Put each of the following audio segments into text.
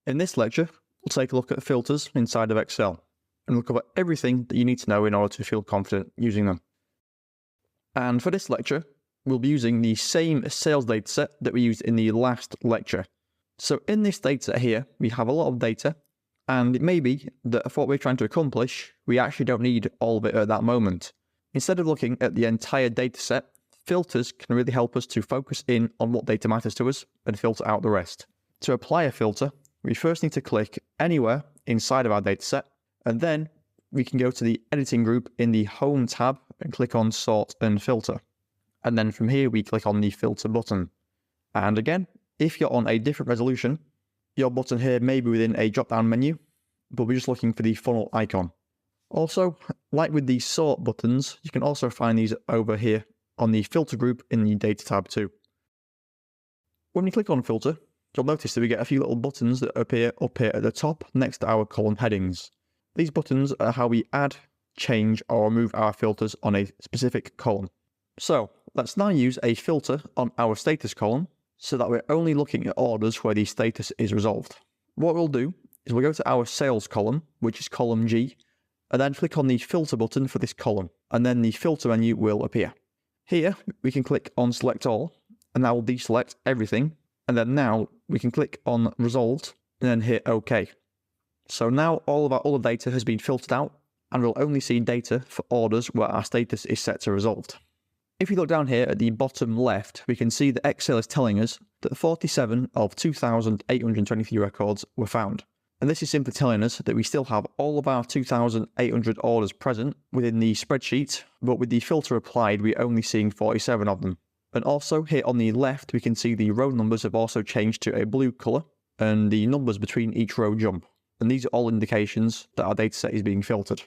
In this lecture, we'll take a look at filters inside of Excel, and we'll cover everything that you need to know in order to feel confident using them. And for this lecture, we'll be using the same sales dataset that we used in the last lecture. So in this dataset here, we have a lot of data, and it may be that for what we're trying to accomplish, we actually don't need all of it at that moment. Instead of looking at the entire dataset, filters can really help us to focus in on what data matters to us and filter out the rest. To apply a filter, we first need to click anywhere inside of our dataset, and then we can go to the editing group in the Home tab and click on Sort and Filter. And then from here, we click on the Filter button. And again, if you're on a different resolution, your button here may be within a drop-down menu, but we're just looking for the funnel icon. Also, like with the Sort buttons, you can also find these over here on the Filter group in the Data tab too. When we click on Filter, you'll notice that we get a few little buttons that appear up here at the top next to our column headings. These buttons are how we add, change, or remove our filters on a specific column. So let's now use a filter on our status column so that we're only looking at orders where the status is resolved. What we'll do is we'll go to our sales column, which is column G, and then click on the filter button for this column, and then the filter menu will appear. Here we can click on select all, and that will deselect everything. And then now we can click on Resolved and then hit OK. So now all of our other data has been filtered out, and we'll only see data for orders where our status is set to resolved. If you look down here at the bottom left, we can see that Excel is telling us that 47 of 2,823 records were found. And this is simply telling us that we still have all of our 2,800 orders present within the spreadsheet, but with the filter applied, we're only seeing 47 of them. And also here on the left, we can see the row numbers have also changed to a blue colour, and the numbers between each row jump. And these are all indications that our dataset is being filtered.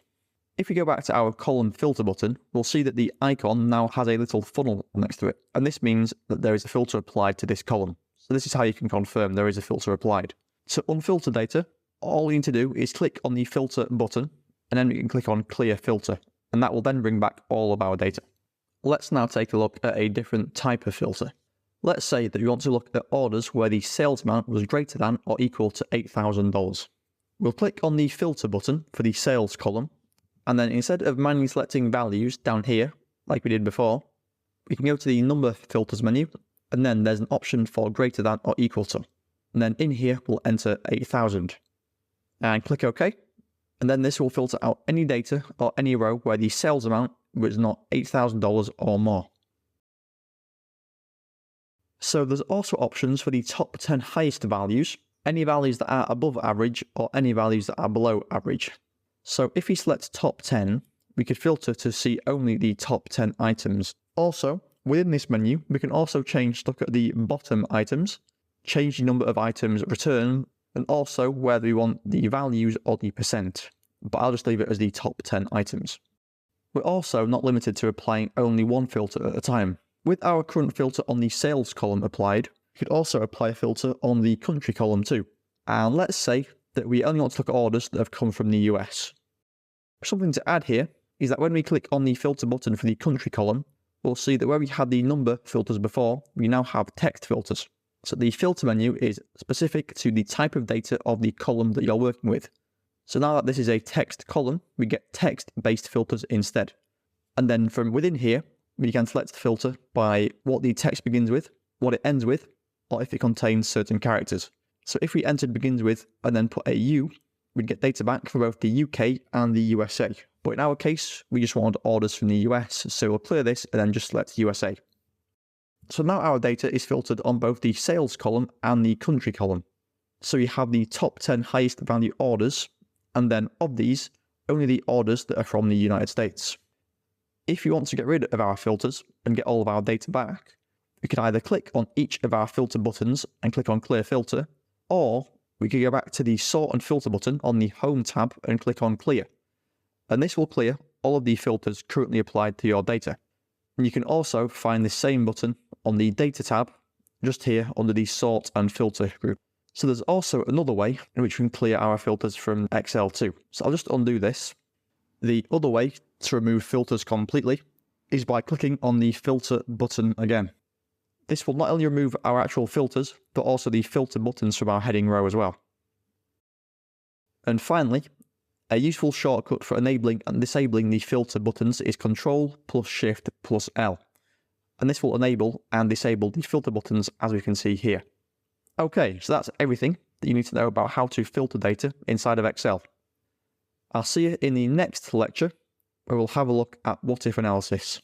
If we go back to our column filter button, we'll see that the icon now has a little funnel next to it. And this means that there is a filter applied to this column. So this is how you can confirm there is a filter applied. To unfilter data, all we need to do is click on the filter button, and then we can click on clear filter. And that will then bring back all of our data. Let's now take a look at a different type of filter. Let's say that we want to look at orders where the sales amount was greater than or equal to $8,000. We'll click on the filter button for the sales column, and then instead of manually selecting values down here, like we did before, we can go to the number filters menu, and then there's an option for greater than or equal to. And then in here, we'll enter 8,000. And click OK. And then this will filter out any data or any row where the sales amount was not $8,000 or more. So there's also options for the top 10 highest values, any values that are above average or any values that are below average. So if we select top 10, we could filter to see only the top 10 items. Also, within this menu, we can also change to look at the bottom items, change the number of items returned, and also whether we want the values or the percent. But I'll just leave it as the top 10 items. We're also not limited to applying only one filter at a time. With our current filter on the sales column applied, we could also apply a filter on the country column too. And let's say that we only want to look at orders that have come from the US. Something to add here is that when we click on the filter button for the country column, we'll see that where we had the number filters before, we now have text filters. So the filter menu is specific to the type of data of the column that you're working with. So now that this is a text column, we get text-based filters instead. And then from within here, we can select the filter by what the text begins with, what it ends with, or if it contains certain characters. So if we entered begins with and then put a U, we'd get data back for both the UK and the USA. But in our case, we just wanted orders from the US, so we'll clear this and then just select USA. So now our data is filtered on both the sales column and the country column. So you have the top 10 highest value orders, and then of these, only the orders that are from the United States. If you want to get rid of our filters and get all of our data back, we could either click on each of our filter buttons and click on clear filter, or we could go back to the sort and filter button on the home tab and click on clear. And this will clear all of the filters currently applied to your data. And you can also find the same button on the data tab, just here under the sort and filter group. So there's also another way in which we can clear our filters from Excel too. So I'll just undo this. The other way to remove filters completely is by clicking on the filter button again. This will not only remove our actual filters, but also the filter buttons from our heading row as well. And finally, a useful shortcut for enabling and disabling the filter buttons is Ctrl plus Shift plus L. And this will enable and disable the filter buttons as we can see here. Okay, so that's everything that you need to know about how to filter data inside of Excel. I'll see you in the next lecture where we'll have a look at what-if analysis.